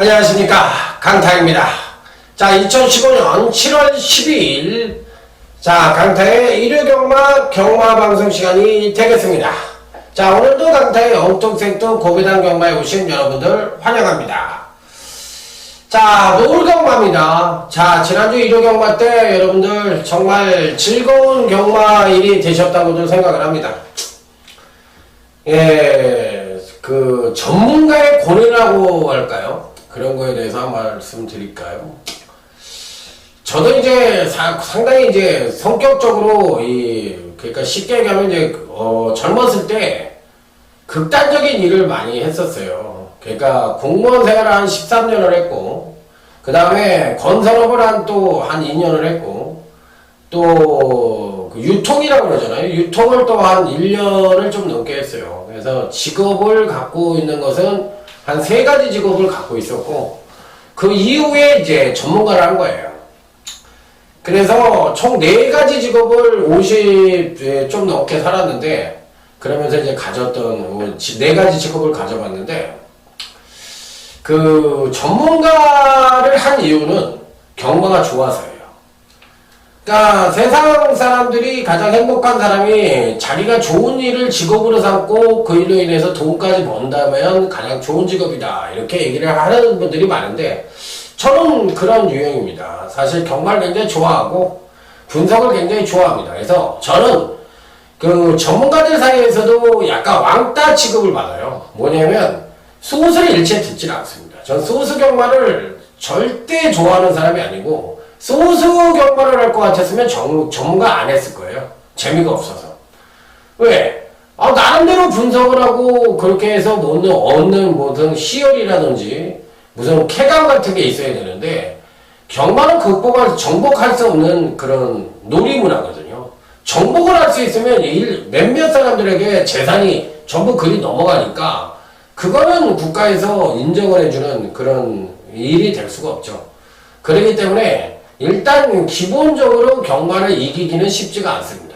안녕하십니까, 강타입니다. 자, 2015년 7월 12일 자, 강타의 일요경마 경마방송 시간이 되겠습니다. 자, 오늘도 강타의 엉뚱생뚱 고배당 경마에 오신 여러분들 환영합니다. 자, 노을경마입니다. 자, 지난주 일요경마 때 여러분들 정말 즐거운 경마일이 되셨다고도 생각을 합니다. 예, 그 전문가의 고뇌라고 할까요? 그런 거에 대해서 한 말씀 드릴까요? 저도 이제 상당히 이제 성격적으로 그러니까 쉽게 얘기하면 이제 젊었을 때 극단적인 일을 많이 했었어요. 그러니까 공무원 생활을 한 13년을 했고, 그 다음에 건설업을 한 2년을 했고, 또 유통이라고 그러잖아요. 유통을 또 한 1년을 좀 넘게 했어요. 그래서 직업을 갖고 있는 것은 한 3가지 직업을 갖고 있었고, 그 이후에 이제 전문가를 한 거예요. 그래서 총 4가지 직업을 50 좀 넘게 살았는데, 그러면서 이제 가졌던 4가지 직업을 가져봤는데, 그 전문가를 한 이유는 경마가 좋아서예요. 그러니까 세상 사람들이 가장 행복한 사람이 자기가 좋은 일을 직업으로 삼고 그 일로 인해서 돈까지 번다면 가장 좋은 직업이다, 이렇게 얘기를 하는 분들이 많은데, 저는 그런 유형입니다. 사실 경마를 굉장히 좋아하고 분석을 굉장히 좋아합니다. 그래서 저는 그 전문가들 사이에서도 약간 왕따 취급을 받아요. 뭐냐면 소수를 일체 듣질 않습니다. 전 소수 경마를 절대 좋아하는 사람이 아니고, 소수 경마를 할 것 같았으면 전문가 안 했을 거예요. 재미가 없어서. 왜? 나름대로 분석을 하고 그렇게 해서 얻는 무슨 희열이라든지 무슨 쾌감 같은 게 있어야 되는데, 경마는 정복할 수 없는 그런 놀이문화거든요. 정복을 할 수 있으면 몇몇 사람들에게 재산이 전부 그리 넘어가니까 그거는 국가에서 인정을 해주는 그런 일이 될 수가 없죠. 그렇기 때문에 일단 기본적으로 경마를 이기기는 쉽지가 않습니다.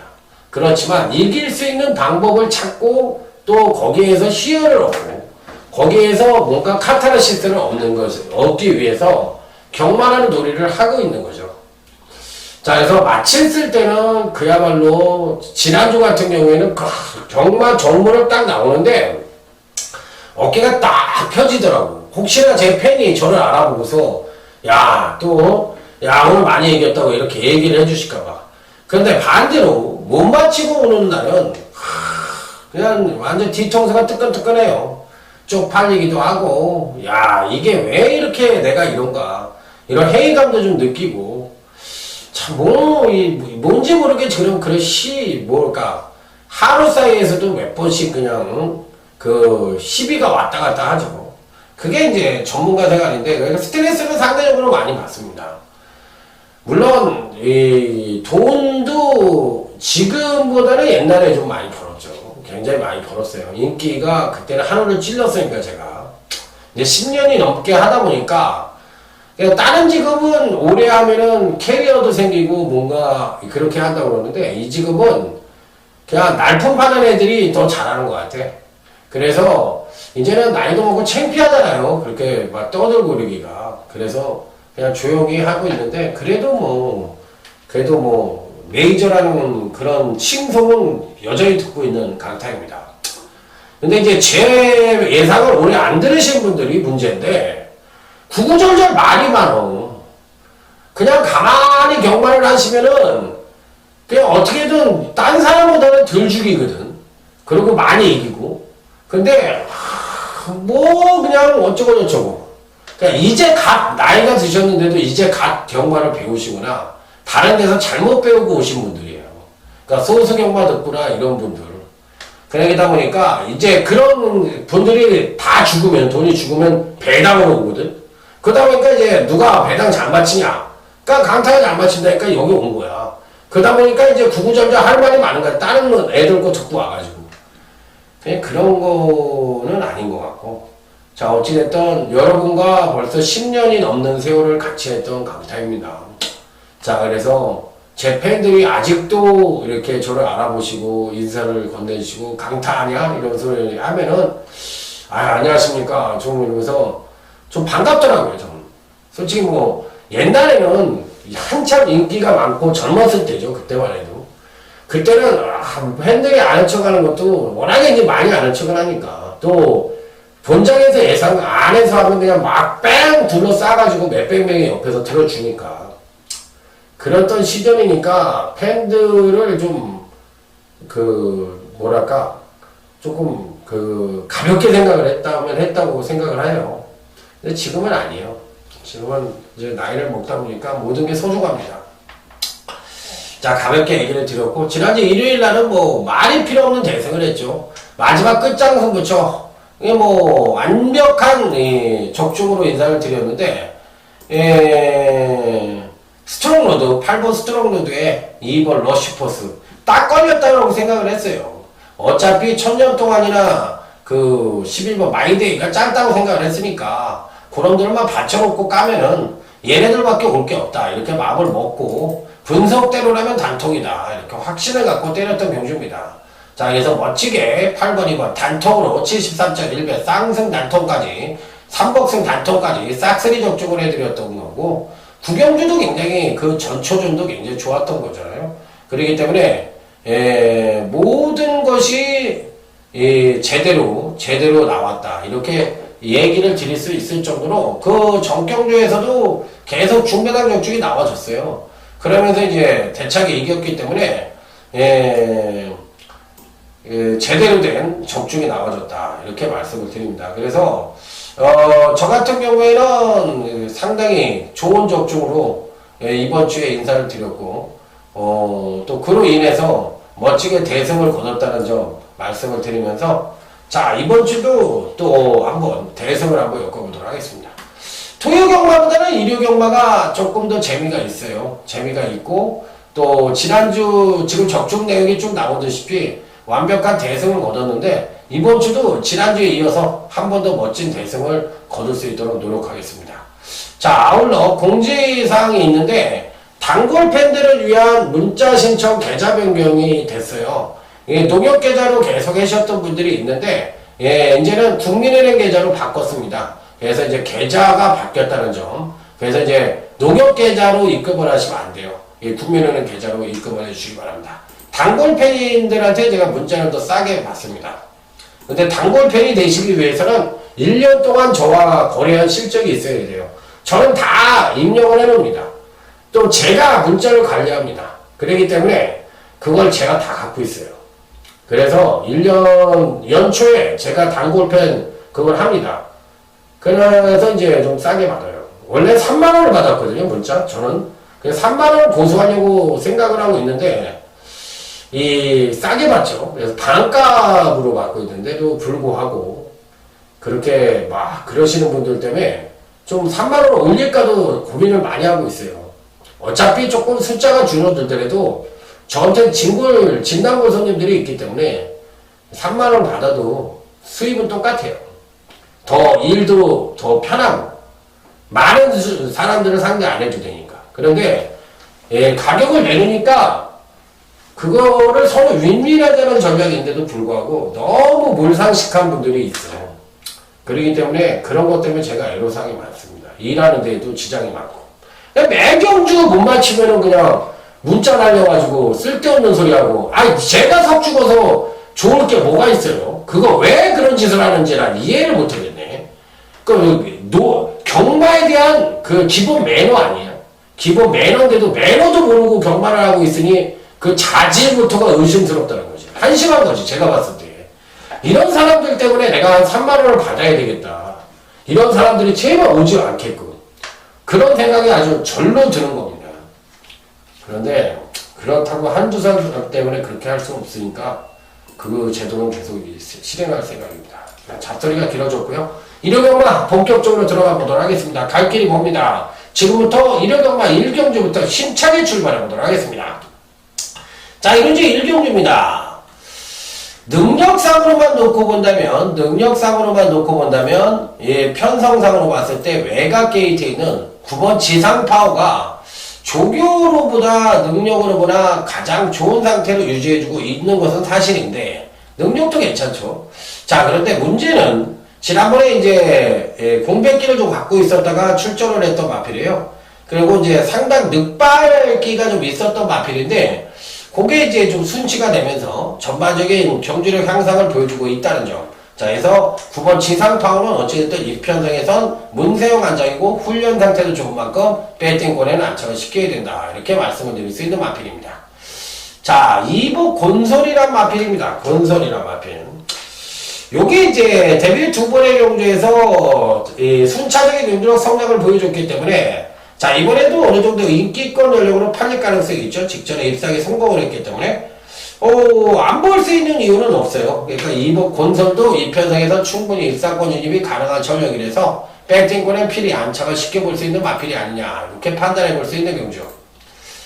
그렇지만 이길 수 있는 방법을 찾고 또 거기에서 희열을 얻고 거기에서 뭔가 카타르시스를 얻기 위해서 경마라는 놀이를 하고 있는 거죠. 자, 그래서 마쳤을 때는 그야말로 지난주 같은 경우에는 경마 정보를 딱 나오는데 어깨가 딱 펴지더라고. 혹시나 제 팬이 저를 알아보고서 오늘 많이 이겼다고 이렇게 얘기를 해주실까봐. 그런데 반대로 못 맞히고 오는 날은 그냥 완전 뒤통수가 뜨끈뜨끈해요. 쪽팔리기도 하고, 이게 왜 이렇게 내가 이런가, 이런 회의감도 좀 느끼고, 참 뭔지 모르게 하루 사이에서도 몇 번씩 그냥 시비가 왔다 갔다 하죠. 그게 이제 전문가 생활인데, 스트레스를 상대적으로 많이 받습니다. 물론 돈도 지금보다는 옛날에 좀 많이 벌었죠. 굉장히 많이 벌었어요. 인기가 그때는 하루를 찔렀으니까 제가 이제 10년이 넘게 하다 보니까, 다른 직업은 오래 하면은 캐리어도 생기고 뭔가 그렇게 한다고 그러는데, 이 직업은 그냥 날품 파는 애들이 더 잘하는 것 같아. 그래서 이제는 나이도 먹고 창피하잖아요. 그렇게 막 떠들고 그러기가. 그래서 그냥 조용히 하고 있는데, 그래도 메이저라는 그런 칭송은 여전히 듣고 있는 강타입니다. 근데 이제 제 예상을 오래 안 들으신 분들이 문제인데, 구구절절 말이 많어. 그냥 가만히 경마를 하시면은 그냥 어떻게든 딴 사람보다는 덜 죽이거든. 그리고 많이 이기고. 근데 그냥 어쩌고저쩌고. 그러니까 이제 나이가 드셨는데도 이제 경마를 배우시거나 다른 데서 잘못 배우고 오신 분들이에요. 그러니까 소수 경마 듣구나 이런 분들. 그러다 보니까 이제 그런 분들이 다 돈이 죽으면 배당으로 오거든. 그러다 보니까 이제 누가 배당 잘 맞히냐. 그러니까 강타가 잘 맞힌다니까 여기 온 거야. 그러다 보니까 이제 구구절절 할 말이 많은 거야. 다른 애들 거 듣고 와가지고. 그냥 그런 거는 아닌 것 같고. 자, 어찌됐든 여러분과 벌써 10년이 넘는 세월을 같이 했던 강타입니다. 자, 그래서 제 팬들이 아직도 이렇게 저를 알아보시고 인사를 건네주시고 강타 아냐? 이런 소리 하면은 안녕하십니까 좀 이러면서 좀 반갑더라고요, 저는. 솔직히 뭐, 옛날에는 한참 인기가 많고 젊었을 때죠, 그때만 해도. 그때는, 팬들이 아는 척 하는 것도 워낙에 이제 많이 아는 척을 하니까. 또, 본장에서 예상 안에서 하면 그냥 막 뺑 둘러싸가지고 몇백 명이 옆에서 들어주니까. 그랬던 시절이니까 팬들을 좀, 뭐랄까, 조금, 가볍게 생각을 했다고 생각을 해요. 근데 지금은 아니에요. 지금은 이제 나이를 먹다 보니까 모든 게 소중합니다. 자, 가볍게 얘기를 드렸고, 지난주 일요일 날은 뭐, 말이 필요 없는 대승을 했죠. 마지막 끝장승부처. 이게 뭐, 완벽한, 적중으로 인사를 드렸는데, 스트롱로드, 8번 스트롱로드에 2번 러쉬포스. 딱 걸렸다고 생각을 했어요. 어차피 1000년 동안이나 11번 마이데이가 짧다고 생각을 했으니까, 그놈들만 받쳐놓고 까면은 얘네들밖에 올 게 없다. 이렇게 마음을 먹고, 분석대로라면 단통이다. 이렇게 확신을 갖고 때렸던 경주입니다. 자, 그래서 멋지게 8번, 2번 단통으로 73.1배 쌍승 단통까지 3복승 단통까지 싹쓸이 적중을 해드렸던 거고, 구경주도 굉장히 전초전도 굉장히 좋았던 거잖아요. 그렇기 때문에 모든 것이 제대로 나왔다. 이렇게 얘기를 드릴 수 있을 정도로 정경주에서도 계속 중배당 적중이 나와줬어요. 그러면서 이제 대차게 이겼기 때문에 제대로 된 적중이 나와줬다. 이렇게 말씀을 드립니다. 그래서 저 같은 경우에는 상당히 좋은 적중으로 이번 주에 인사를 드렸고 또 그로 인해서 멋지게 대승을 거뒀다는 점 말씀을 드리면서 자, 이번 주도 또 한번 대승을 한번 엮어보도록 하겠습니다. 토요 경마보다는 일요 경마가 조금 더 재미가 있어요. 재미가 있고, 또 지난주 지금 적중 내용이 좀 나오듯이 완벽한 대승을 거뒀는데, 이번 주도 지난주에 이어서 한 번 더 멋진 대승을 거둘 수 있도록 노력하겠습니다. 자, 아울러 공지사항이 있는데, 단골 팬들을 위한 문자 신청 계좌 변경이 됐어요. 농협 계좌로 계속 하셨던 분들이 있는데, 이제는 국민은행 계좌로 바꿨습니다. 그래서 이제 계좌가 바뀌었다는 점. 그래서 이제 농협 계좌로 입금을 하시면 안 돼요. 국민은행 계좌로 입금을 해주시기 바랍니다. 단골 팬들한테 제가 문자를 더 싸게 받습니다. 근데 단골 팬이 되시기 위해서는 1년 동안 저와 거래한 실적이 있어야 돼요. 저는 다 입력을 해놓습니다. 또 제가 문자를 관리합니다. 그렇기 때문에 그걸 제가 다 갖고 있어요. 그래서 1년 연초에 제가 단골 팬 그걸 합니다. 그래서 이제 좀 싸게 받아요. 원래 3만원을 받았거든요, 문자. 저는. 그래서 3만원을 고수하려고 생각을 하고 있는데, 싸게 받죠. 그래서 반값으로 받고 있는데도 불구하고, 그렇게 막 그러시는 분들 때문에 좀 3만원을 올릴까도 고민을 많이 하고 있어요. 어차피 조금 숫자가 줄어들더라도 저한테 진단골 손님들이 있기 때문에 3만원 받아도 수입은 똑같아요. 일도 더 편하고 많은 사람들을 상대 안 해도 되니까. 그런데 가격을 내놓으니까 그거를 서로 윈윈하자는 전략인데도 불구하고 너무 몰상식한 분들이 있어요. 그렇기 때문에 그런 것 때문에 제가 애로사항이 많습니다. 일하는 데에도 지장이 많고. 매경주 못 맞히면은 그냥 문자 날려가지고 쓸데없는 소리하고, 제가 석 죽어서 좋을 게 뭐가 있어요? 그거 왜 그런 짓을 하는지 난 이해를 못하겠네. 경마에 대한 기본 매너 아니에요? 기본 매너인데도 매너도 모르고 경마를 하고 있으니 그 자질부터가 의심스럽다는 거지. 한심한 거지, 제가 봤을 때. 이런 사람들 때문에 내가 한 3만원을 받아야 되겠다. 이런 사람들이 제발 오지 않게끔. 그런 생각이 아주 절로 드는 겁니다. 그런데 그렇다고 한두 사람 때문에 그렇게 할 수 없으니까 그 제도는 계속 실행할 생각입니다. 잡소리가 길어졌고요. 일요경마 본격적으로 들어가 보도록 하겠습니다. 갈 길이 멉니다. 지금부터 일요경마 1경주부터 힘차게 출발해 보도록 하겠습니다. 자, 이번주 1경주입니다. 능력상으로만 놓고 본다면, 편성상으로 봤을 때 외곽 게이트에 있는 9번 지상파워가 조교로보다 능력으로보다 가장 좋은 상태로 유지해주고 있는 것은 사실인데, 능력도 괜찮죠. 자, 그런데 문제는 지난번에 이제 공백기를 좀 갖고 있었다가 출전을 했던 마필이에요. 그리고 이제 상당 늑발기가 좀 있었던 마필인데 그게 이제 좀 순치가 되면서 전반적인 경주력 향상을 보여주고 있다는 점. 자, 그래서 9번 지상파워는 어찌됐든 이 편성에선 문세용 안장이고 훈련 상태도 좋은 만큼 배팅권에는 안착을 시켜야 된다. 이렇게 말씀을 드릴 수 있는 마필입니다. 자, 2부 곤솔이란 마필입니다. 곤솔이란 마필. 요게 이제 데뷔 두 번의 경주에서 순차적인 경주력 성장을 보여줬기 때문에 자, 이번에도 어느 정도 인기권 전력으로 팔릴 가능성이 있죠. 직전에 입상에 성공을 했기 때문에 안 볼 수 있는 이유는 없어요. 그러니까 이번 곤솔도 이 편성에서 충분히 입상권 진입이 가능한 전력이라서 배팅권에 필히 안착을 시켜볼 수 있는 마필이 아니냐 이렇게 판단해 볼 수 있는 경주.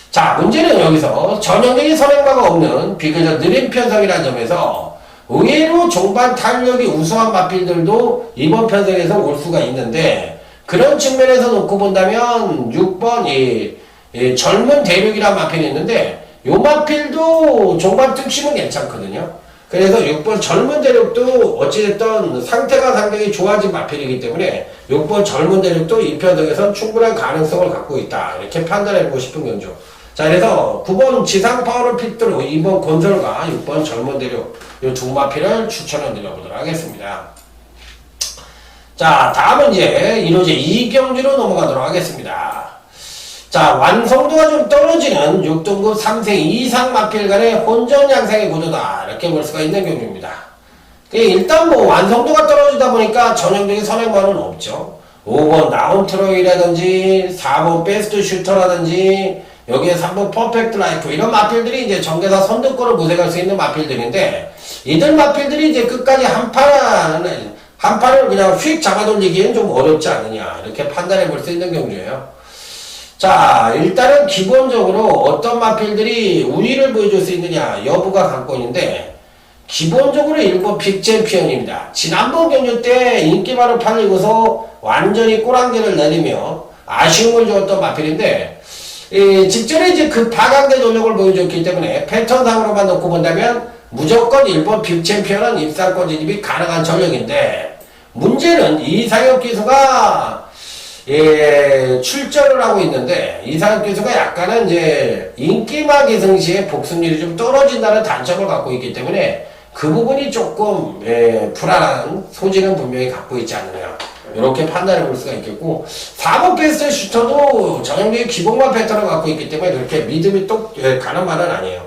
자, 문제는 여기서 전형적인 선행마가 없는 비교적 느린 편성이라는 점에서 의외로 종반 탄력이 우수한 마필들도 이번 편성에서 올 수가 있는데 그런 측면에서 놓고 본다면 6번 이 젊은 대륙이라는 마필이 있는데 요 마필도 종반 특심은 괜찮거든요. 그래서 6번 젊은 대륙도 어찌됐든 상태가 상당히 좋아진 마필이기 때문에 6번 젊은 대륙도 이 편성에선 충분한 가능성을 갖고 있다. 이렇게 판단해보고 싶은 경주. 자, 그래서 9번 지상 파워를 픽드로 2번 곤솔과 6번 젊은 대륙 이 두 마필을 추천을 드려보도록 하겠습니다. 자, 다음은 이제 1호제 2경주로 넘어가도록 하겠습니다. 자, 완성도가 좀 떨어지는 6등급 3세 이상 마필 간의 혼전 양상의 구조다. 이렇게 볼 수가 있는 경주입니다. 일단 뭐 완성도가 떨어지다 보니까 전형적인 선행마는 없죠. 5번 나운트로이라든지 4번 베스트 슈터라든지 여기에 3번 퍼펙트 라이프 이런 마필들이 이제 전개사 선두권을 모색할 수 있는 마필들인데 이들 마필들이 이제 끝까지 한 판을 그냥 휙 잡아돌리기엔 좀 어렵지 않느냐 이렇게 판단해 볼 수 있는 경주예요. 자, 일단은 기본적으로 어떤 마필들이 우위를 보여줄 수 있느냐 여부가 관건인데 기본적으로 1번 빅챔피언입니다. 지난번 경주 때 인기바로 팔리고서 완전히 꼬랑지를 내리며 아쉬움을 주었던 마필인데 직전에 이제 그 파강대 전력을 보여줬기 때문에 패턴상으로만 놓고 본다면 무조건 1번 빅챔피언은 입상권 진입이 가능한 전력인데 문제는 이상혁 기수가 출전을 하고 있는데 이상혁 기수가 약간은 이제 인기마 기승시에 복승률이 좀 떨어진다는 단점을 갖고 있기 때문에 그 부분이 조금 불안한 소지는 분명히 갖고 있지 않느냐 이렇게 판단해 볼 수가 있겠고 4번 베스트 슈터도 전형적인 기본만 패턴을 갖고 있기 때문에 그렇게 믿음이 또 가는 말은 아니에요.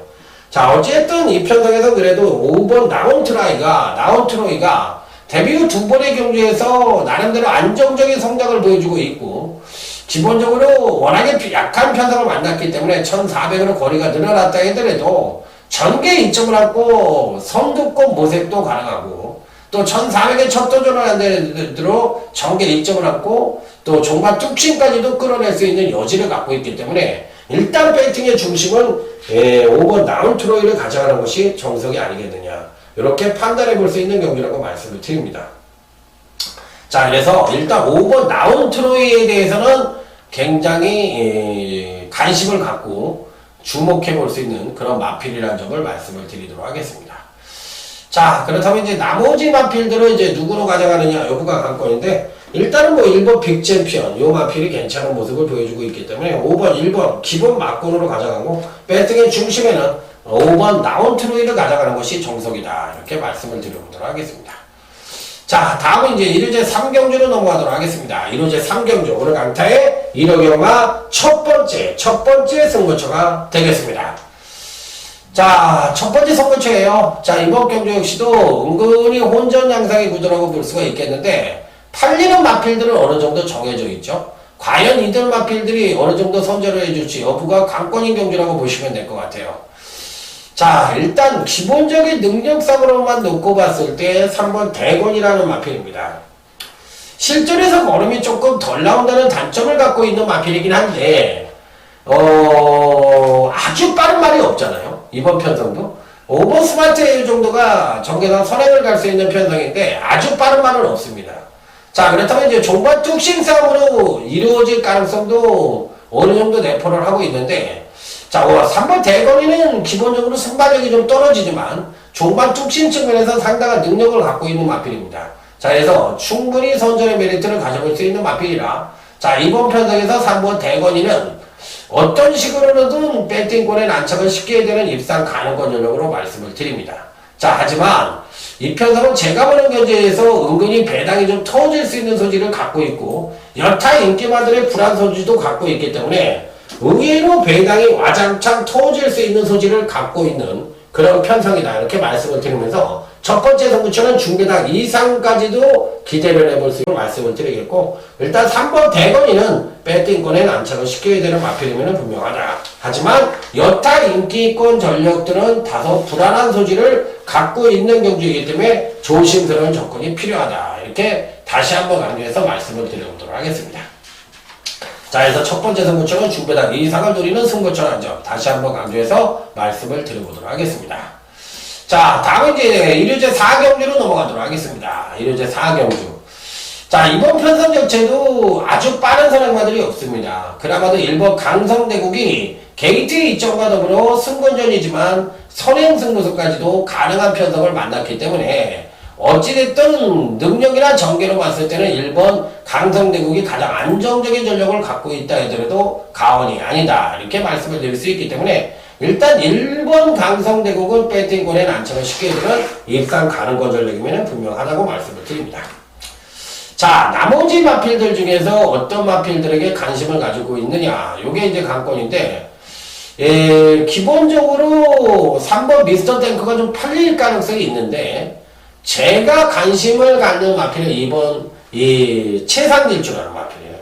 자, 어쨌든 이 편성에서 그래도 5번 나운트로이가 데뷔 후 두 번의 경주에서 나름대로 안정적인 성장을 보여주고 있고 기본적으로 워낙에 약한 편성을 만났기 때문에 1400으로 거리가 늘어났다 하더라도 전개 이점을 갖고 선두권 모색도 가능하고 또 1400에 첫 도전을 한 대로 전개 이점을 갖고 또 종반 뚝심까지도 끌어낼 수 있는 여지를 갖고 있기 때문에 일단 배팅의 중심은 5번 나운트로이를 가져가는 것이 정석이 아니겠느냐 이렇게 판단해 볼 수 있는 경기라고 말씀을 드립니다. 자, 그래서 일단 5번 나운트로이에 대해서는 굉장히 관심을 갖고 주목해 볼 수 있는 그런 마필이라는 점을 말씀을 드리도록 하겠습니다. 자, 그렇다면 이제 나머지 마필들은 이제 누구로 가져가느냐 여부가 관건인데 일단은 뭐 1번 빅챔피언 요 마필이 괜찮은 모습을 보여주고 있기 때문에 5번 1번 기본 막군으로 가져가고 배팅의 중심에는 5번 나운트로이를 가져가는 것이 정석이다 이렇게 말씀을 드려보도록 하겠습니다. 자, 다음은 이제 1호제 3경주로 넘어가도록 하겠습니다. 1호제 3경주 오늘 강타의 1호경마 첫 번째 승부처가 되겠습니다. 자, 첫 번째 승부처예요. 자, 이번 경주 역시도 은근히 혼전 양상의 구도라고 볼 수가 있겠는데 팔리는 마필들은 어느 정도 정해져 있죠. 과연 이들 마필들이 어느 정도 선전을 해줄지 여부가 관건인 경주라고 보시면 될 것 같아요. 자, 일단 기본적인 능력상으로만 놓고 봤을 때 3번 대건이라는 마필입니다. 실전에서 걸음이 조금 덜 나온다는 단점을 갖고 있는 마필이긴 한데 아주 빠른 말이 없잖아요. 이번 편성도 5번 스마트 에어 정도가 전개상 선행을 갈 수 있는 편성인데 아주 빠른 말은 없습니다. 자, 그렇다면 이제 종반 뚝심 싸움으로 이루어질 가능성도 어느 정도 내포를 하고 있는데 자, 3번 대건이는 기본적으로 순발력이 좀 떨어지지만 종반 뚝심 측면에서 상당한 능력을 갖고 있는 마필입니다. 자, 자, 그래서 충분히 선전의 메리트를 가져볼 수 있는 마필이라. 자, 이번 편성에서 3번 대건이는 어떤 식으로든 배팅권의 난착을 쉽게 되는 입상 가능권 전력으로 말씀을 드립니다. 자, 하지만 이 편성은 제가 보는 견제에서 은근히 배당이 좀 터질 수 있는 소지를 갖고 있고 여타 인기마들의 불안 소지도 갖고 있기 때문에 의외로 배당이 와장창 터질 수 있는 소지를 갖고 있는 그런 편성이다. 이렇게 말씀을 드리면서 첫 번째 선구처는 중배당 이상까지도 기대를 해볼 수 있는 말씀을 드리겠고, 일단 3번 대건이는 배팅권에 난착을 시켜야 되는 마필이면 분명하다. 하지만 여타 인기권 전력들은 다소 불안한 소지를 갖고 있는 경주이기 때문에 조심스러운 접근이 필요하다. 이렇게 다시 한번 강조해서 말씀을 드려보도록 하겠습니다. 자, 그래서 첫 번째 승부처는 중배당 이상을 노리는 승부처 한 점 다시 한번 강조해서 말씀을 드려보도록 하겠습니다. 자, 다음은 이제 1호제 4경주로 넘어가도록 하겠습니다. 1호제 4경주. 자, 이번 편성 자체도 아주 빠른 선행마들이 없습니다. 그나마도 1번 강성대국이 게이트 이점과 더불어 승권전이지만 선행 승부수까지도 가능한 편성을 만났기 때문에 어찌됐든 능력이나 전개로 봤을 때는 1번 강성대국이 가장 안정적인 전력을 갖고 있다 하더라도 가언이 아니다. 이렇게 말씀을 드릴 수 있기 때문에 일단 1번 강성대국은 배팅권에 난착을 쉽게 되는 입상 가능권 전력이면 분명하다고 말씀을 드립니다. 자, 나머지 마필들 중에서 어떤 마필들에게 관심을 가지고 있느냐. 요게 이제 관건인데, 기본적으로 3번 미스터 탱크가 좀 팔릴 가능성이 있는데, 제가 관심을 갖는 마필은 2번 이 최상질주라는 마필이에요.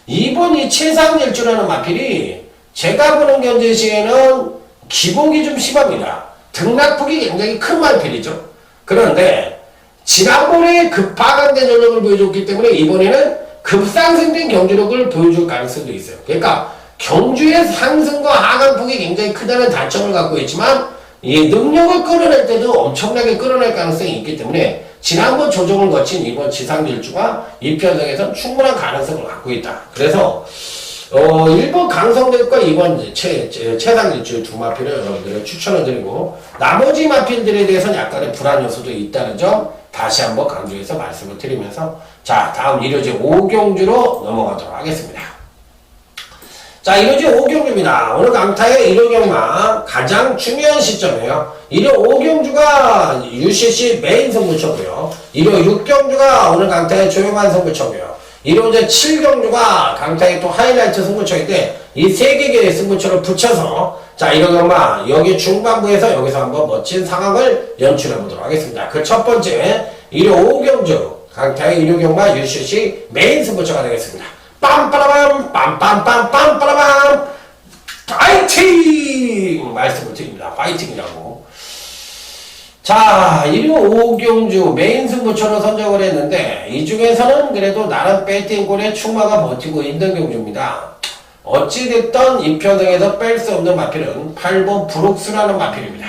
2번 이 최상질주라는 마필이 제가 보는 견제 시에는 기복이 좀 심합니다. 등락폭이 굉장히 큰 마필이죠. 그런데 지난번에 급하강된 전력을 보여줬기 때문에 이번에는 급상승된 경주력을 보여줄 가능성도 있어요. 그러니까 경주의 상승과 하강폭이 굉장히 크다는 단점을 갖고 있지만 이 능력을 끌어낼 때도 엄청나게 끌어낼 가능성이 있기 때문에 지난번 조정을 거친 이번 지상질주가 이 편성에서 충분한 가능성을 갖고 있다. 그래서 1번 강성대국과 2번 최상질주 두 마필을 여러분들을 추천을 드리고 나머지 마필들에 대해서는 약간의 불안 요소도 있다는 점 다시 한번 강조해서 말씀을 드리면서 자, 다음 1호제 5경주로 넘어가도록 하겠습니다. 자, 1호제 5경주입니다. 오늘 강타의 1호 경마 가장 중요한 시점이에요. 1호 5경주가 UCC 메인 승부처고요. 1호 6경주가 오늘 강타의 조용한 승부처고요. 1호제 7경주가 강타의 또 하이라이트 승부처인데 이 세 개의 승부처를 붙여서 자, 1호 경마 여기 중반부에서 여기서 한번 멋진 상황을 연출해 보도록 하겠습니다. 그 첫 번째 1호 5경주 강타의 1호 경마 UCC 메인 승부처가 되겠습니다. 빰빠라밤 빰빰빰빰빠라밤 파이팅! 말씀을 드립니다. 파이팅이라고. 자, 1호 5경주 메인 승부처로 선정을 했는데 이 중에서는 그래도 나름 배팅골의 충마가 버티고 있는 경주입니다. 어찌됐든 이 편성에서 뺄 수 없는 마필은 8번 브룩스라는 마필입니다.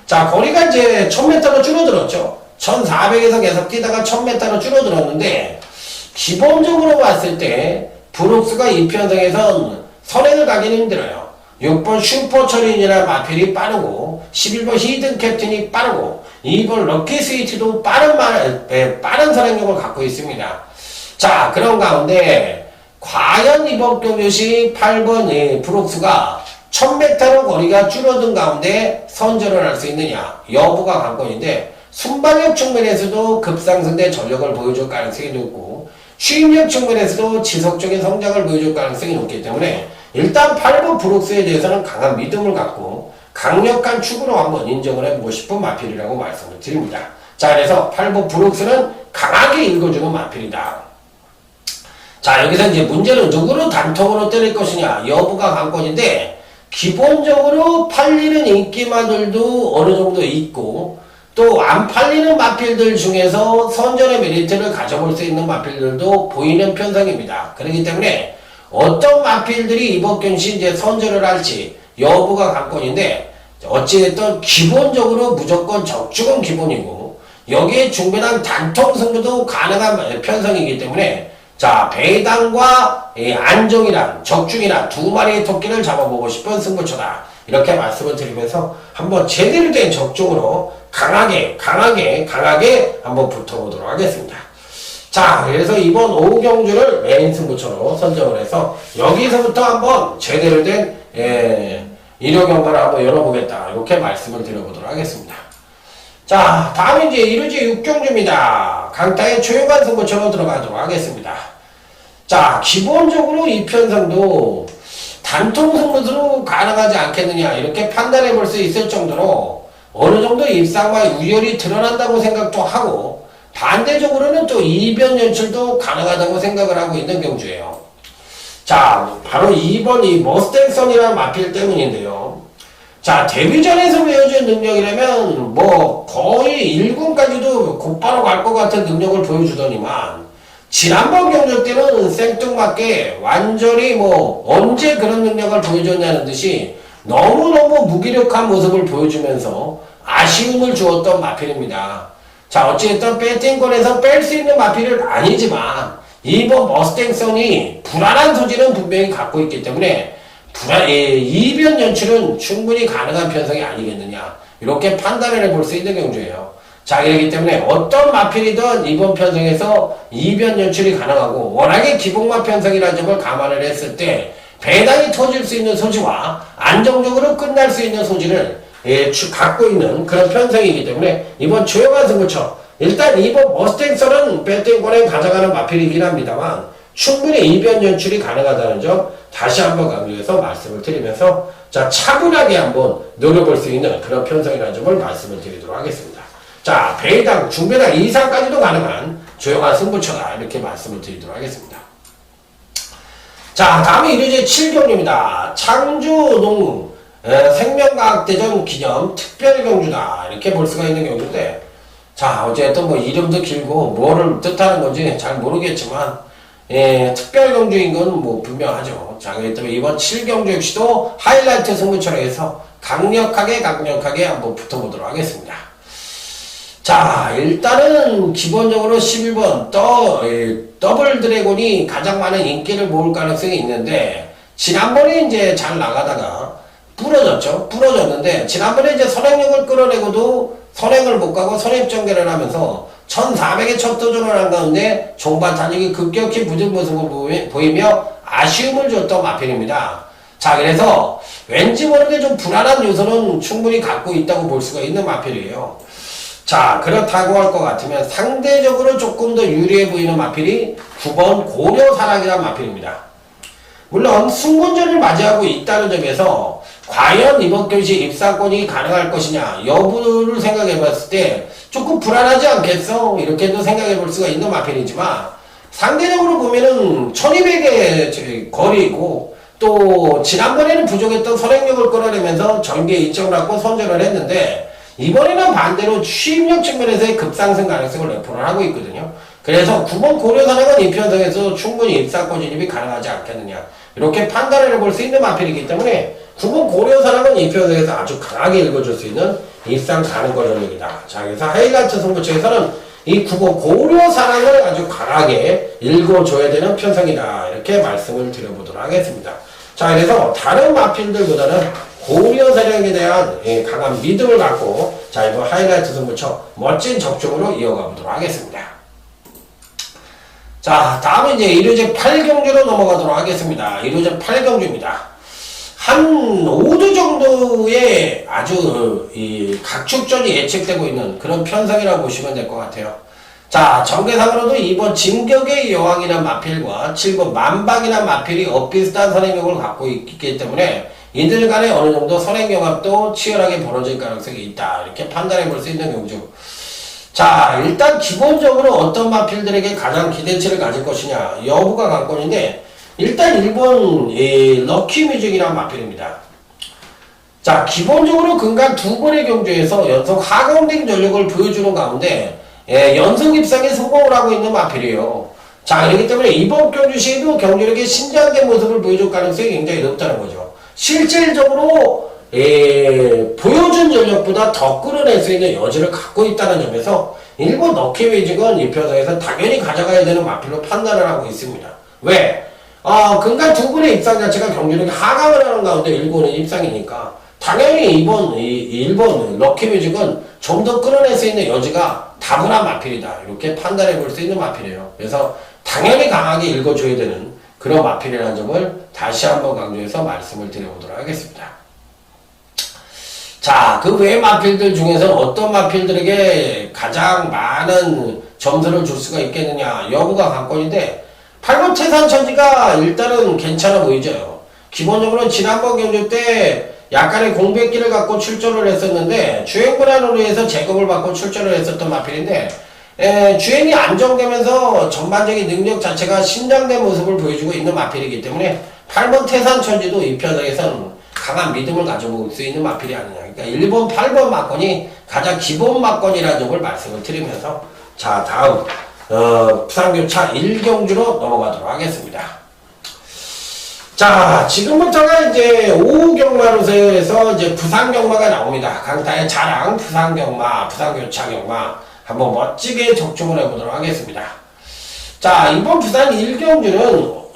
자, 거리가 이제 1000m로 줄어들었죠. 1400에서 계속 뛰다가 1000m로 줄어들었는데 기본적으로 봤을 때 브룩스가 이 편성에선 선행을 가기는 힘들어요. 6번 슈퍼처린이라는 마필이 빠르고 11번 히든 캡틴이 빠르고 2번 럭키 스위트도 빠른 선행력을 갖고 있습니다. 자, 그런 가운데 과연 이번 경주시 8번 브룩스가 1000m로 거리가 줄어든 가운데 선전을 할 수 있느냐 여부가 관건인데 순발력 측면에서도 급상승된 전력을 보여줄 가능성이 높고 수익력 측면에서도 지속적인 성장을 보여줄 가능성이 높기 때문에 일단 8번 브룩스에 대해서는 강한 믿음을 갖고 강력한 축으로 한번 인정을 해보고 싶은 마필이라고 말씀을 드립니다. 자, 그래서 8번 브룩스는 강하게 읽어주는 마필이다. 자, 여기서 이제 문제는 누구를 단통으로 때릴 것이냐 여부가 관건인데 기본적으로 팔리는 인기마들도 어느 정도 있고 또 안 팔리는 마필들 중에서 선전의 메리트를 가져볼 수 있는 마필들도 보이는 편성입니다. 그렇기 때문에 어떤 마필들이 이번 경시 이제 선전을 할지 여부가 관건인데 어찌됐든 기본적으로 무조건 적중은 기본이고 여기에 중배당 단통 승부도 가능한 편성이기 때문에 자, 배당과 안정이란 적중이란 두 마리의 토끼를 잡아보고 싶은 승부처다. 이렇게 말씀을 드리면서 한번 제대로 된 적중으로 강하게 한번 붙어보도록 하겠습니다. 자, 그래서 이번 오후 경주를 메인 승부처로 선정을 해서 여기서부터 한번 제대로 된 일요 경과를 한번 열어보겠다, 이렇게 말씀을 드려보도록 하겠습니다. 자, 다음은 이제 1호지 6경주입니다. 강타의 조용한 승부처로 들어가도록 하겠습니다. 자, 기본적으로 이 편성도 단통 승부로 가능하지 않겠느냐, 이렇게 판단해 볼 수 있을 정도로 어느 정도 입상과 우열이 드러난다고 생각도 하고, 반대적으로는 또 이변 연출도 가능하다고 생각을 하고 있는 경주예요. 자, 바로 2번 이 머스탱선이라는 마필 때문인데요. 자, 데뷔전에서 보여준 능력이라면 뭐 거의 1군까지도 곧바로 갈 것 같은 능력을 보여주더니만, 지난번 경주 때는 생뚱맞게 완전히 뭐 언제 그런 능력을 보여줬냐는 듯이 너무너무 무기력한 모습을 보여주면서 아쉬움을 주었던 마필입니다. 자, 어찌됐든 배팅권에서 뺄 수 있는 마필은 아니지만 이번 머스탱선이 불안한 소지는 분명히 갖고 있기 때문에 이변 연출은 충분히 가능한 편성이 아니겠느냐, 이렇게 판단을 해볼 수 있는 경주예요. 자, 그렇기 때문에 어떤 마필이든 이번 편성에서 이변 연출이 가능하고, 워낙에 기복마 편성이라는 점을 감안을 했을 때 배당이 터질 수 있는 소지와 안정적으로 끝날 수 있는 소지를 갖고 있는 그런 편성이기 때문에 이번 조용한 승부처, 일단 이번 머스탱선은 배팅권에 가져가는 마필이긴 합니다만 충분히 이변 연출이 가능하다는 점 다시 한번 강조해서 말씀을 드리면서, 자, 차분하게 한번 노려볼 수 있는 그런 편성이라는 점을 말씀을 드리도록 하겠습니다. 자, 배당, 중배당 이상까지도 가능한 조용한 승부처다, 이렇게 말씀을 드리도록 하겠습니다. 자, 다음에 1호제 7경주입니다. 창주농 생명과학대전 기념 특별경주다, 이렇게 볼 수가 있는 경주인데, 자, 어쨌든 뭐 이름도 길고 뭐를 뜻하는 건지 잘 모르겠지만 특별경주인 건 뭐 분명하죠. 자, 그렇기 때문에 이번 7경주 역시도 하이라이트 승부처럼 해서 강력하게 한번 붙어보도록 하겠습니다. 자, 일단은 기본적으로 11번 더블 드래곤이 가장 많은 인기를 모을 가능성이 있는데, 지난번에 이제 잘 나가다가 부러졌는데 지난번에 이제 선행력을 끌어내고도 선행을 못 가고 선입전개를 하면서 1400에 첫 도전을 한 가운데 종반 탄력이 급격히 부진 모습을 보이며 아쉬움을 줬던 마필입니다. 자, 그래서 왠지 모르게 좀 불안한 요소는 충분히 갖고 있다고 볼 수가 있는 마필이에요. 자, 그렇다고 할 것 같으면 상대적으로 조금 더 유리해 보이는 마필이 9번 고려사랑이라는 마필입니다. 물론 승군전을 맞이하고 있다는 점에서 과연 이번 경시 입상권이 가능할 것이냐 여부를 생각해 봤을 때 조금 불안하지 않겠어? 이렇게도 생각해 볼 수가 있는 마필이지만, 상대적으로 보면은 1200의 거리이고, 또 지난번에는 부족했던 선행력을 끌어내면서 전기에 이점을 갖고 선전을 했는데, 이번에는 반대로 추임력 측면에서의 급상승 가능성을 내포를 하고 있거든요. 그래서 9번 고려사랑은 이 편성에서 충분히 입상권 진입이 가능하지 않겠느냐, 이렇게 판단을 해볼 수 있는 마필이기 때문에 9번 고려사랑은 이 편성에서 아주 강하게 읽어줄 수 있는 입상 가능권 전력이다. 자, 그래서 하이라이트 승부처에서는 이 9번 고려사랑을 아주 강하게 읽어줘야 되는 편성이다, 이렇게 말씀을 드려보도록 하겠습니다. 자, 그래서 다른 마필들보다는 고려사랑에 대한 강한 믿음을 갖고, 자, 이번 하이라이트 승부처 멋진 적중으로 이어가 보도록 하겠습니다. 자, 다음은 이제 1호제 8경주로 넘어가도록 하겠습니다. 1호제 8경주입니다. 한 5주 정도의 아주 각축전이 예측되고 있는 그런 편성이라고 보시면 될 것 같아요. 자, 전개상으로도 2번 진격의 여왕이란 마필과 7번 만방이란 마필이 엇비슷한 선행력을 갖고 있기 때문에 이들 간에 어느 정도 선행영합도 치열하게 벌어질 가능성이 있다, 이렇게 판단해 볼 수 있는 경주. 자, 일단 기본적으로 어떤 마필들에게 가장 기대치를 가질 것이냐 여부가 관건인데, 일단 1번 럭키뮤직이라는 마필입니다. 자, 기본적으로 근간 두 번의 경주에서 연속 하강된 전력을 보여주는 가운데 연속 입상에 성공을 하고 있는 마필이에요. 자, 그렇기 때문에 이번 경주 시에도 경주력의 신장된 모습을 보여줄 가능성이 굉장히 높다는 거죠. 실질적으로 보여준 전력보다 더 끌어낼 수 있는 여지를 갖고 있다는 점에서 1번 럭키뮤직은 이 편성에서 당연히 가져가야 되는 마필로 판단을 하고 있습니다. 왜? 근간 두 분의 입상 자체가 경주력이 하강을 하는 가운데 1군은 입상이니까 당연히 이번 1번 럭키뮤직은 좀 더 끌어낼 수 있는 여지가 다분한 마필이다. 이렇게 판단해 볼 수 있는 마필이에요. 그래서 당연히 강하게 읽어줘야 되는 그런 마필이라는 점을 다시 한번 강조해서 말씀을 드려보도록 하겠습니다. 자, 그 외 마필들 중에서 어떤 마필들에게 가장 많은 점수를 줄 수가 있겠느냐 여부가 관건인데 8번 태산천지가 일단은 괜찮아 보이죠. 기본적으로 지난번 경주 때 약간의 공백기를 갖고 출전을 했었는데 주행불안으로 해서 제겁을 받고 출전을 했었던 마필인데 주행이 안정되면서 전반적인 능력 자체가 신장된 모습을 보여주고 있는 마필이기 때문에 8번 태산천지도 이 편성에서는 강한 믿음을 가져볼 수 있는 마필이 아니냐. 그러니까 1번, 8번 막건이 가장 기본 막건이라는 점을 말씀을 드리면서 자, 다음 부산교차 1경주로 넘어가도록 하겠습니다. 자, 지금부터가 이제 오후경마로서에서 이제 부산경마가 나옵니다. 강타의 자랑, 부산경마, 부산교차경마 한번 멋지게 적중을 해보도록 하겠습니다. 자, 이번 부산 1경주는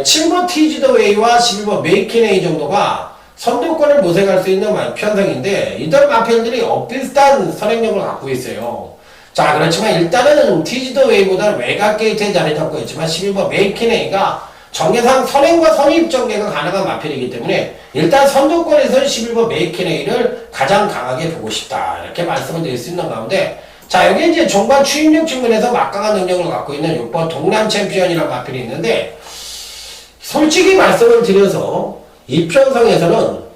7번 티지더웨이와 11번 메이킹웨이 정도가 선두권을 모색할 수 있는 편성인데 이들 마필들이 엇비슷한 선행력을 갖고 있어요. 자, 그렇지만 일단은 티지더웨이보다는 외곽 게이트에 자리 잡고 있지만 11번 메이킹웨이가 정계상 선행과 선입 전개가 가능한 마필이기 때문에 일단 선두권에서는 11번 메이킹웨이를 가장 강하게 보고 싶다. 이렇게 말씀을 드릴 수 있는 가운데 자, 여기 이제 종반 추임력 측면에서 막강한 능력을 갖고 있는 6번 동남 챔피언이라는 마필이 있는데 솔직히 말씀을 드려서 이 편성에서는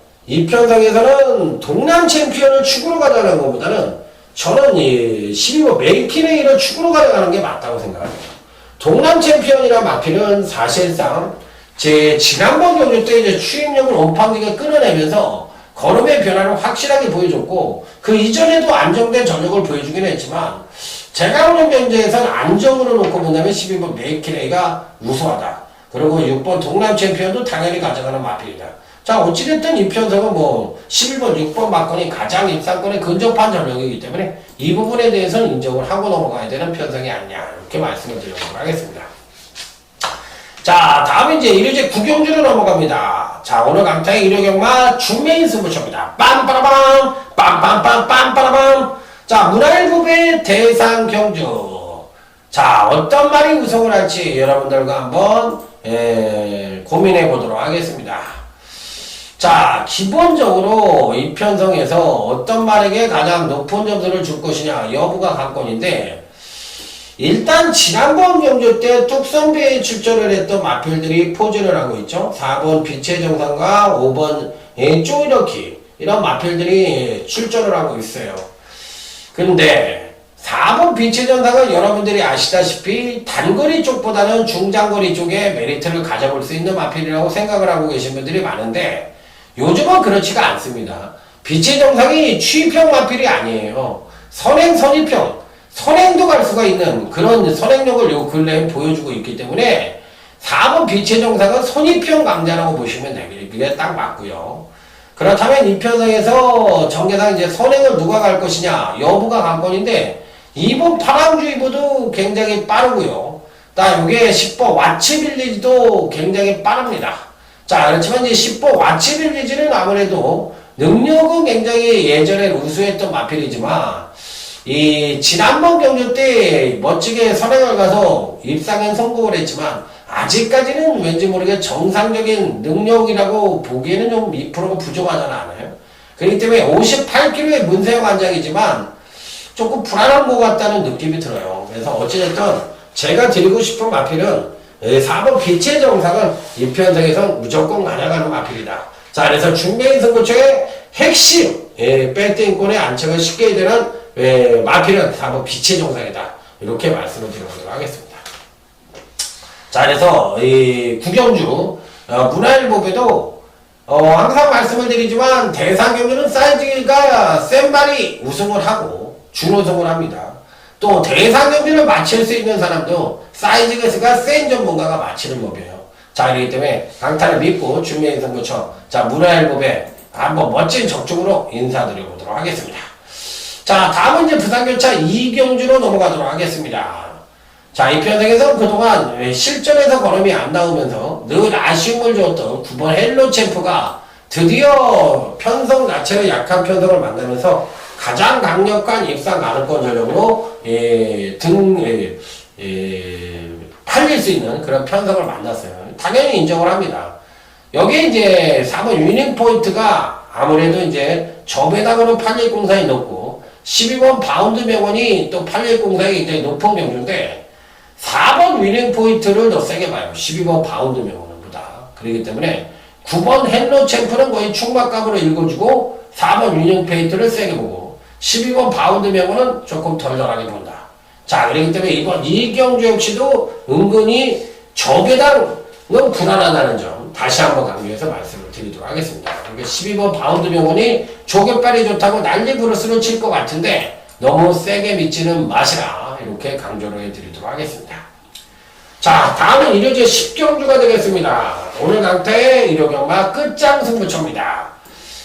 동남 챔피언을 축으로 가져가는 것보다는 저는 이 12번 메이킹웨이를 축으로 가져가는 게 맞다고 생각합니다. 동남 챔피언이라는 마필은 사실상 제 지난번 경주 때 이제 추임력을 온팡지게 끌어내면서 걸음의 변화를 확실하게 보여줬고 그 이전에도 안정된 전력을 보여주긴 했지만 제가 보는 경주에서는 안정으로 놓고 본다면 12번 메이킹웨이가 우수하다. 그리고 6번 동남 챔피언도 당연히 가져가는 마필이다. 자, 어찌됐든 이 편성은 뭐 11번, 6번 막건이 가장 입상권에 근접한 전력이기 때문에 이 부분에 대해서는 인정을 하고 넘어가야 되는 편성이 아니냐 이렇게 말씀을 드리도록 하겠습니다. 자, 다음 이제 1회제 9경주로 넘어갑니다. 자, 오늘 강타의 1회경마 중메인 승부처입니다. 빰빠라밤 빰빰빰빰빠라밤. 자, 문화일보배 대상경주. 자, 어떤 말이 우승을 할지 여러분들과 한번 고민해 보도록 하겠습니다. 자, 기본적으로 이 편성에서 어떤 말에게 가장 높은 점수를 줄 것이냐 여부가 관건인데 일단 지난번 경주 때 뚝선배에 출전을 했던 마필들이 포진을 하고 있죠. 4번 빛의 정상과 5번 쪼이러키 이런 마필들이 출전을 하고 있어요. 근데 4번 빛의 정상은 여러분들이 아시다시피 단거리 쪽보다는 중장거리 쪽에 메리트를 가져볼 수 있는 마필이라고 생각을 하고 계신 분들이 많은데 요즘은 그렇지가 않습니다. 빛의 정상이 취입형 마필이 아니에요. 선행, 선입형, 선행도 갈 수가 있는 그런 선행력을 요 근래에 보여주고 있기 때문에 4번 빛의 정상은 선입형 강자라고 보시면 되겠습니다. 그게 딱 맞고요. 그렇다면 이 편성에서 정계상 이제 선행을 누가 갈 것이냐 여부가 관건인데 2번 파랑주의보도 굉장히 빠르고요. 딱 요게 10번 와치빌리지도 굉장히 빠릅니다. 자, 그렇지만 이제 10번 와치빌리지는 아무래도 능력은 굉장히 예전에 우수했던 마필이지만 이 지난번 경주 때 멋지게 선행을 가서 입상엔 성공을 했지만 아직까지는 왠지 모르게 정상적인 능력이라고 보기에는 좀 2%가 부족하잖아 않아요? 그렇기 때문에 58kg의 문세영 관장이지만 조금 불안한 것 같다는 느낌이 들어요. 그래서 어찌됐든 제가 드리고 싶은 마필은 4번 빛의 정상은 이 편성에서 무조건 가져가는 마필이다. 자, 그래서 중매인 승부처의 핵심 백대인권에 안착을 쉽게 되는 마필은 4번 빛의 정상이다. 이렇게 말씀을 드리도록 하겠습니다. 자, 그래서 이 구경주 문화일보배도 항상 말씀을 드리지만 대상경주는 사이즈가 센 말이 우승을 하고 준우승을 합니다. 또 대상경주를 마칠 수 있는 사람도 사이즈가 센 전문가가 마치는 법이에요. 자, 그렇기 때문에 강타를 믿고 준비인 승부처 자 문화일보배 한번 멋진 적중으로 인사드려보도록 하겠습니다. 자, 다음은 이제 부산교차 2경주로 넘어가도록 하겠습니다. 자, 이 편성에서 그동안 실전에서 걸음이 안 나오면서 늘 아쉬움을 줬던 9번 헬로 챔프가 드디어 편성 자체의 약한 편성을 만나면서 가장 강력한 입상 가능권 전형으로 팔릴 수 있는 그런 편성을 만났어요. 당연히 인정을 합니다. 여기에 이제 4번 위닝 포인트가 아무래도 이제 저배당으로 팔릴 공산이 높고 12번 바운드 명언이 또 팔릴 공산이 굉장히 높은 경주인데 4번 위닝 포인트를 더 세게 봐요. 12번 바운드 명언보다. 그렇기 때문에 9번 헬로 챔프는 거의 충막감으로 읽어주고 4번 위닝 포인트를 세게 보고 12번 바운드 명언은 조금 덜덜하게 본다. 자, 그렇기 때문에 이번 이 경주 역시도 은근히 저배당은 불안하다는 점 다시 한번 강조해서 말씀을 드리도록 하겠습니다. 그러니까 12번 바운드 명언이 조개빨이 좋다고 난리 브루스를 칠 것 같은데 너무 세게 믿지는 마시라. 이렇게 강조를 해드리도록 하겠습니다. 자, 다음은 일요제 10경주가 되겠습니다. 오늘 강타의 일요경마 끝장 승부처입니다.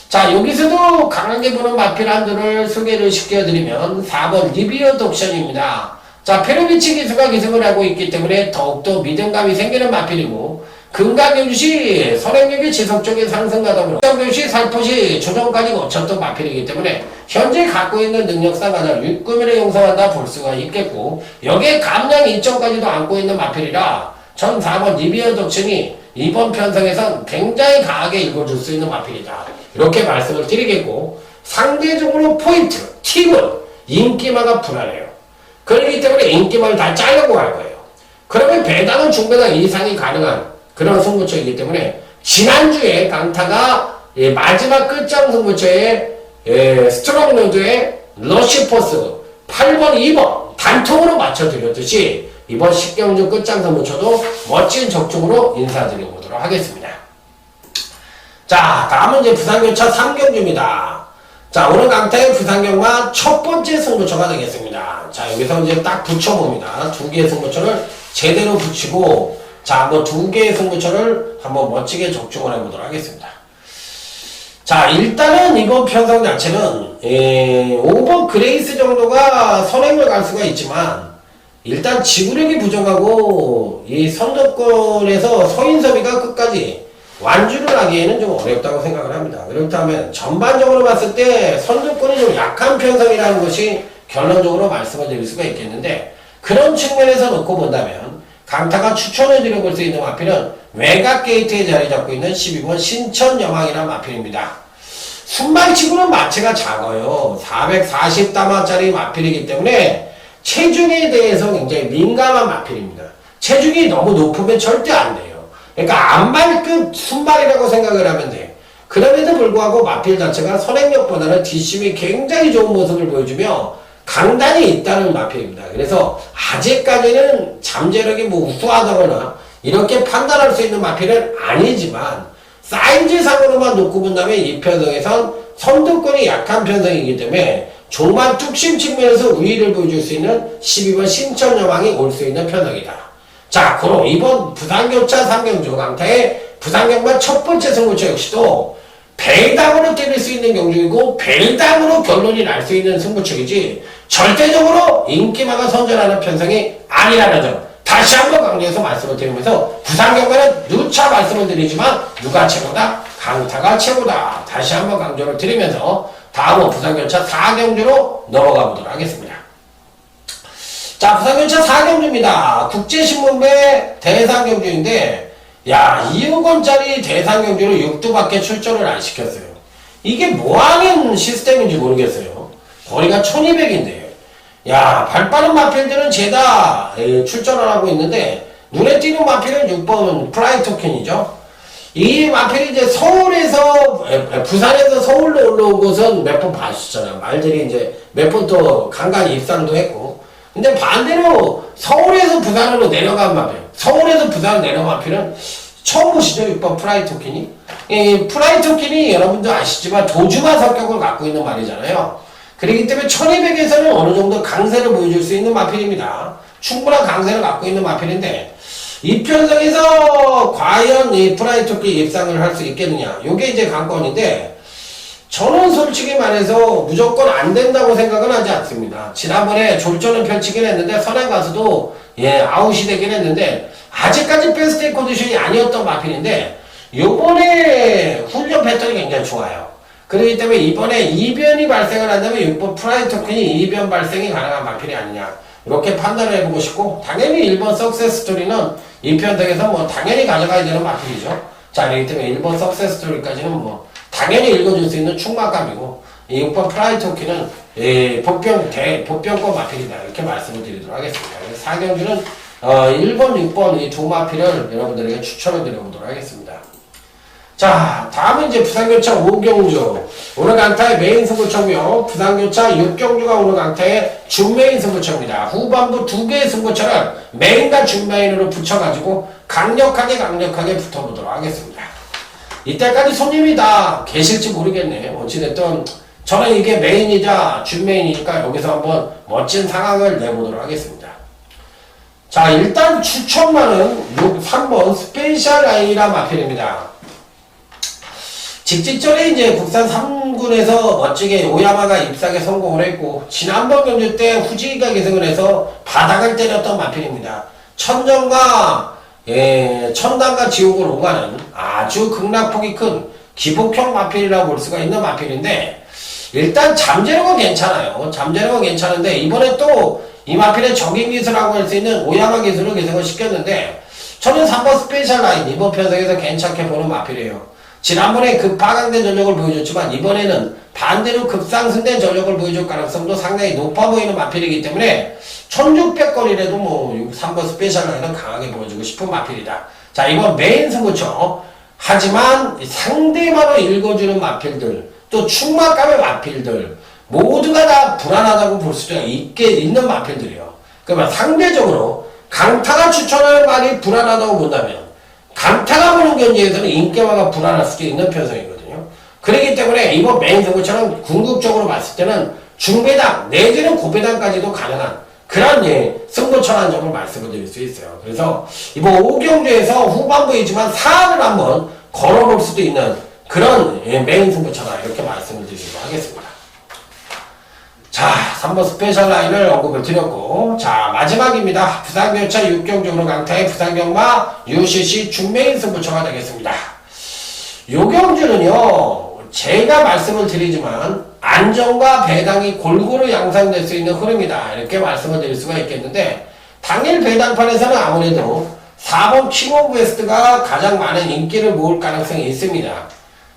자, 여기서도 강하게 보는 마필 한두를 소개를 시켜드리면 4번 리비어 덕션입니다. 자, 페로비치 기수가 기승을 하고 있기 때문에 더욱더 믿음감이 생기는 마필이고 금강경주시 선행력이 지속적인 상승과 더불어 경주시 살포시 조정까지 거쳤던 마필이기 때문에 현재 갖고 있는 능력상 가장 6금일에 용서한다 볼 수가 있겠고 여기에 감량 2점까지도 안고 있는 마필이라 전 4번 리비어 덕션이 이번 편성에선 굉장히 강하게 읽어줄 수 있는 마필이다. 이렇게 말씀을 드리겠고 상대적으로 포인트, 팁은 인기마가 불안해요. 그렇기 때문에 인기마를 다 짜려고 할 거예요. 그러면 배당은 중배당 이상이 가능한 그런 승부처이기 때문에 지난주에 강타가 마지막 끝장 승부처에 스트롱로드의 러시포스 8번, 2번 단통으로 맞춰드렸듯이 이번 10경주 끝장 승부처도 멋진 적중으로 인사드려보도록 하겠습니다. 자, 다음은 이제 부산교차 3경주입니다. 자, 오늘 강타의 부산경마 첫 번째 승부처가 되겠습니다. 자, 여기서 이제 딱 붙여봅니다. 두 개의 승부처를 제대로 붙이고, 자, 한번 두 개의 승부처를 한번 멋지게 적중을 해보도록 하겠습니다. 자, 일단은 이번 편성 자체는, 5번 그레이스 정도가 선행을 갈 수가 있지만, 일단 지구력이 부족하고, 이 선두권에서 서인섭이가 끝까지 완주를 하기에는 좀 어렵다고 생각을 합니다. 그렇다면 전반적으로 봤을 때 선두권이 좀 약한 편성이라는 것이 결론적으로 말씀을 드릴 수가 있겠는데 그런 측면에서 놓고 본다면 강타가 추천해드려 볼 수 있는 마필은 외곽 게이트에 자리 잡고 있는 12번 신천여망이라는 마필입니다. 순발치고는 마체가 작아요. 440다마짜리 마필이기 때문에 체중에 대해서 굉장히 민감한 마필입니다. 체중이 너무 높으면 절대 안 돼요. 그러니까 안발급 순발이라고 생각을 하면 돼. 그럼에도 불구하고 마필 자체가 선행력보다는 뒷심이 굉장히 좋은 모습을 보여주며 강단이 있다는 마필입니다. 그래서 아직까지는 잠재력이 뭐 우수하다거나 이렇게 판단할 수 있는 마필은 아니지만 사이즈상으로만 놓고 본다면 이 편성에선 선두권이 약한 편성이기 때문에 종반 뚝심 측면에서 우위를 보여줄 수 있는 12번 신천여망이 올 수 있는 편성이다. 자, 그럼 이번 부산교차 3경주 강타의 부산경마 첫 번째 승부처 역시도 배당으로 때릴 수 있는 경주이고 배당으로 결론이 날 수 있는 승부처이지 절대적으로 인기마가 선전하는 편성이 아니라는 점 다시 한번 강조해서 말씀을 드리면서 부산경마는 누차 말씀을 드리지만 누가 최고다? 강타가 최고다. 다시 한번 강조를 드리면서 다음은 부산교차 4경주로 넘어가 보도록 하겠습니다. 자, 부산교차 4경주입니다. 국제신문배 대상경주인데 야, 2억원짜리 대상경주를 6두밖에 출전을 안 시켰어요. 이게 뭐하는 시스템인지 모르겠어요. 거리가 1200인데 야, 발빠른 마필들은 죄다 출전을 하고 있는데 눈에 띄는 마필은 6번 프라이 토큰이죠. 이 마필이 이제 서울에서 부산에서 서울로 올라온 것은 몇 번 봐주셨잖아요. 말들이 이제 몇 번 또 간간히 입상도 했고 근데 반대로 서울에서 부산으로 내려간 마필, 서울에서 부산 내려간 마필은 처음 보시죠? 6번 프라이 토킨이. 이 프라이 토킨이 여러분도 아시지만 도주마 성격을 갖고 있는 말이잖아요. 그렇기 때문에 1200에서는 어느 정도 강세를 보여줄 수 있는 마필입니다. 충분한 강세를 갖고 있는 마필인데 이 편성에서 과연 이 프라이 토킨 입상을 할 수 있겠느냐? 요게 이제 관건인데 저는 솔직히 말해서 무조건 안 된다고 생각은 하지 않습니다. 지난번에 졸전을 펼치긴 했는데 선행 가서도 아웃이 되긴 했는데 아직까지 베스트 컨디션이 아니었던 마필인데 요번에 훈련 패턴이 굉장히 좋아요. 그렇기 때문에 이번에 이변이 발생을 한다면 6번 프라이 토큰이 이변 발생이 가능한 마필이 아니냐. 이렇게 판단을 해보고 싶고, 당연히 1번 석세스 스토리는 이 편성에서 뭐 당연히 가져가야 되는 마필이죠. 자, 그렇기 때문에 1번 석세스 스토리까지는 뭐 당연히 읽어줄 수 있는 충만감이고, 이 6번 프라이 토큰은 복병권 마필이다. 이렇게 말씀을 드리도록 하겠습니다. 그래서 4경주는 1번, 6번 이 두 마필을 여러분들에게 추천을 드려보도록 하겠습니다. 자, 다음은 이제 부산교차 5경주. 오늘 강타의 메인 승부처고요. 부산교차 6경주가 오늘 강타의 준메인 승부처입니다. 후반부 두 개의 승부처를 메인과 준메인으로 붙여가지고 강력하게 붙어보도록 하겠습니다. 이때까지 손님이 다 계실지 모르겠네. 어찌됐든 저는 이게 메인이자 준메인이니까 여기서 한번 멋진 상황을 내보도록 하겠습니다. 자, 일단 추천만은 3번 스페셜 라인이라 마필입니다. 직직전에 이제 국산 3군에서 멋지게 오야마가 입상에 성공을 했고, 지난번 경주 때 후지가 계승을 해서 바닥을 때렸던 마필입니다. 천정과 천당과 지옥을 오가는 아주 극락폭이 큰 기복형 마필이라고 볼 수가 있는 마필인데, 일단 잠재력은 괜찮아요. 잠재력은 괜찮은데 이번에 또 이 마필의 적인 기술이라고 할 수 있는 오야마 기술을 계승을 시켰는데, 저는 3번 스페셜 라인 이번 편성에서 괜찮게 보는 마필이에요. 지난번에 급하강된 전력을 보여줬지만 이번에는 반대로 급상승된 전력을 보여줄 가능성도 상당히 높아 보이는 마필이기 때문에 1600거리라도 뭐 3번 스페셜 라인은 강하게 보여주고 싶은 마필이다. 자, 이번 메인 승부처. 하지만 상대만을 읽어주는 마필들, 또 충만감의 마필들 모두가 다 불안하다고 볼 수가 있는 마필들이에요. 그러면 상대적으로 강타가 추천하는 말이 불안하다고 본다면 강타가 보는 경기에서는 인기화가 불안할 수도 있는 편성이거든요. 그렇기 때문에 이번 메인 승부처럼 궁극적으로 봤을 때는 중배당 내지는 고배당까지도 가능한 그런 승부처라는 점을 말씀을 드릴 수 있어요. 그래서 이번 5경주에서 후반부이지만 4를 한번 걸어볼 수도 있는 그런 메인 승부처다. 이렇게 말씀을 드리도록 하겠습니다. 자, 3번 스페셜 라인을 언급을 드렸고, 자, 마지막입니다. 부산교차 6경주로 강타의 부산경마 UCC 준메인 승부처가 되겠습니다. 요 경주는요, 제가 말씀을 드리지만 안정과 배당이 골고루 양상될 수 있는 흐름이다. 이렇게 말씀을 드릴 수가 있겠는데, 당일 배당판에서는 아무래도 4번 킹 오브 웨스트가 가장 많은 인기를 모을 가능성이 있습니다.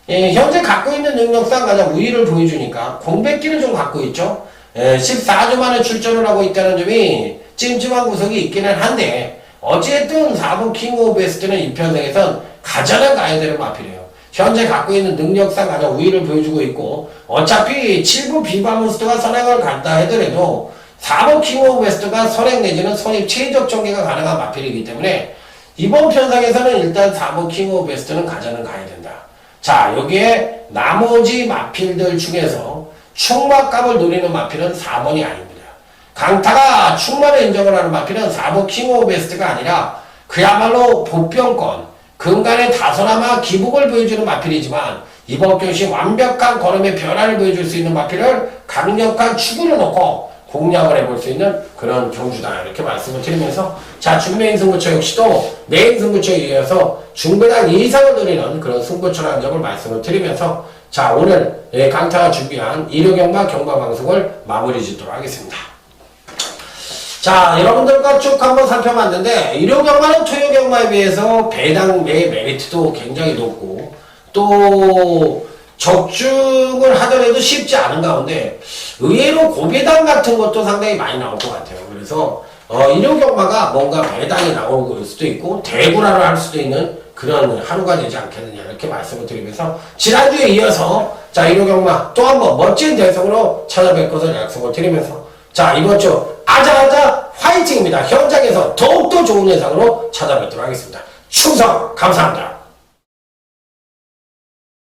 현재 갖고 있는 능력상 가장 우위를 보여주니까 공백기를 좀 갖고 있죠. 14주 만에 출전을 하고 있다는 점이 찜찜한 구석이 있기는 한데, 어찌됐든 4번 킹 오브 웨스트는 이 편성에선 가져는 가야 되는 마필이에요. 현재 갖고 있는 능력상 가장 우위를 보여주고 있고, 어차피 7부 비바몬스터가 선행을 간다 하더라도 4번 킹 오브 웨스트가 선행 내지는 선입 최적 전개가 가능한 마필이기 때문에 이번 편성에서는 일단 4번 킹 오브 웨스트는 가져는 가야 된다. 자, 여기에 나머지 마필들 중에서 충만감을 노리는 마필은 4번이 아닙니다. 강타가 충만을 인정을 하는 마필은 4번 킹 오브 웨스트가 아니라 그야말로 복병권, 근간의 다소나마 기복을 보여주는 마필이지만 이번 경시 완벽한 걸음의 변화를 보여줄 수 있는 마필을 강력한 추구를 놓고 공략을 해볼 수 있는 그런 경주다. 이렇게 말씀을 드리면서, 자, 준메인 승부처 역시도 메인 승부처에 이어서 중배당 이상을 노리는 그런 승부처라는 점을 말씀을 드리면서, 자, 오늘 강타가 준비한 일요경마 경마방송을 마무리 짓도록 하겠습니다. 자, 여러분들과 쭉 한번 살펴봤는데, 일요경마는 토요경마에 비해서 배당의 메리트도 굉장히 높고, 또 적중을 하더라도 쉽지 않은 가운데 의외로 고배당 같은 것도 상당히 많이 나올 것 같아요. 그래서 일요경마가 뭔가 배당이 나올 수도 있고 대구라를 할 수도 있는 그런 하루가 되지 않겠느냐, 이렇게 말씀을 드리면서 지난주에 이어서 자, 일요경마 또 한번 멋진 대성으로 찾아뵐 것을 약속을 드리면서, 자, 이번 주 아자아자 화이팅입니다. 현장에서 더욱더 좋은 예상으로 찾아뵙도록 하겠습니다. 충성 감사합니다.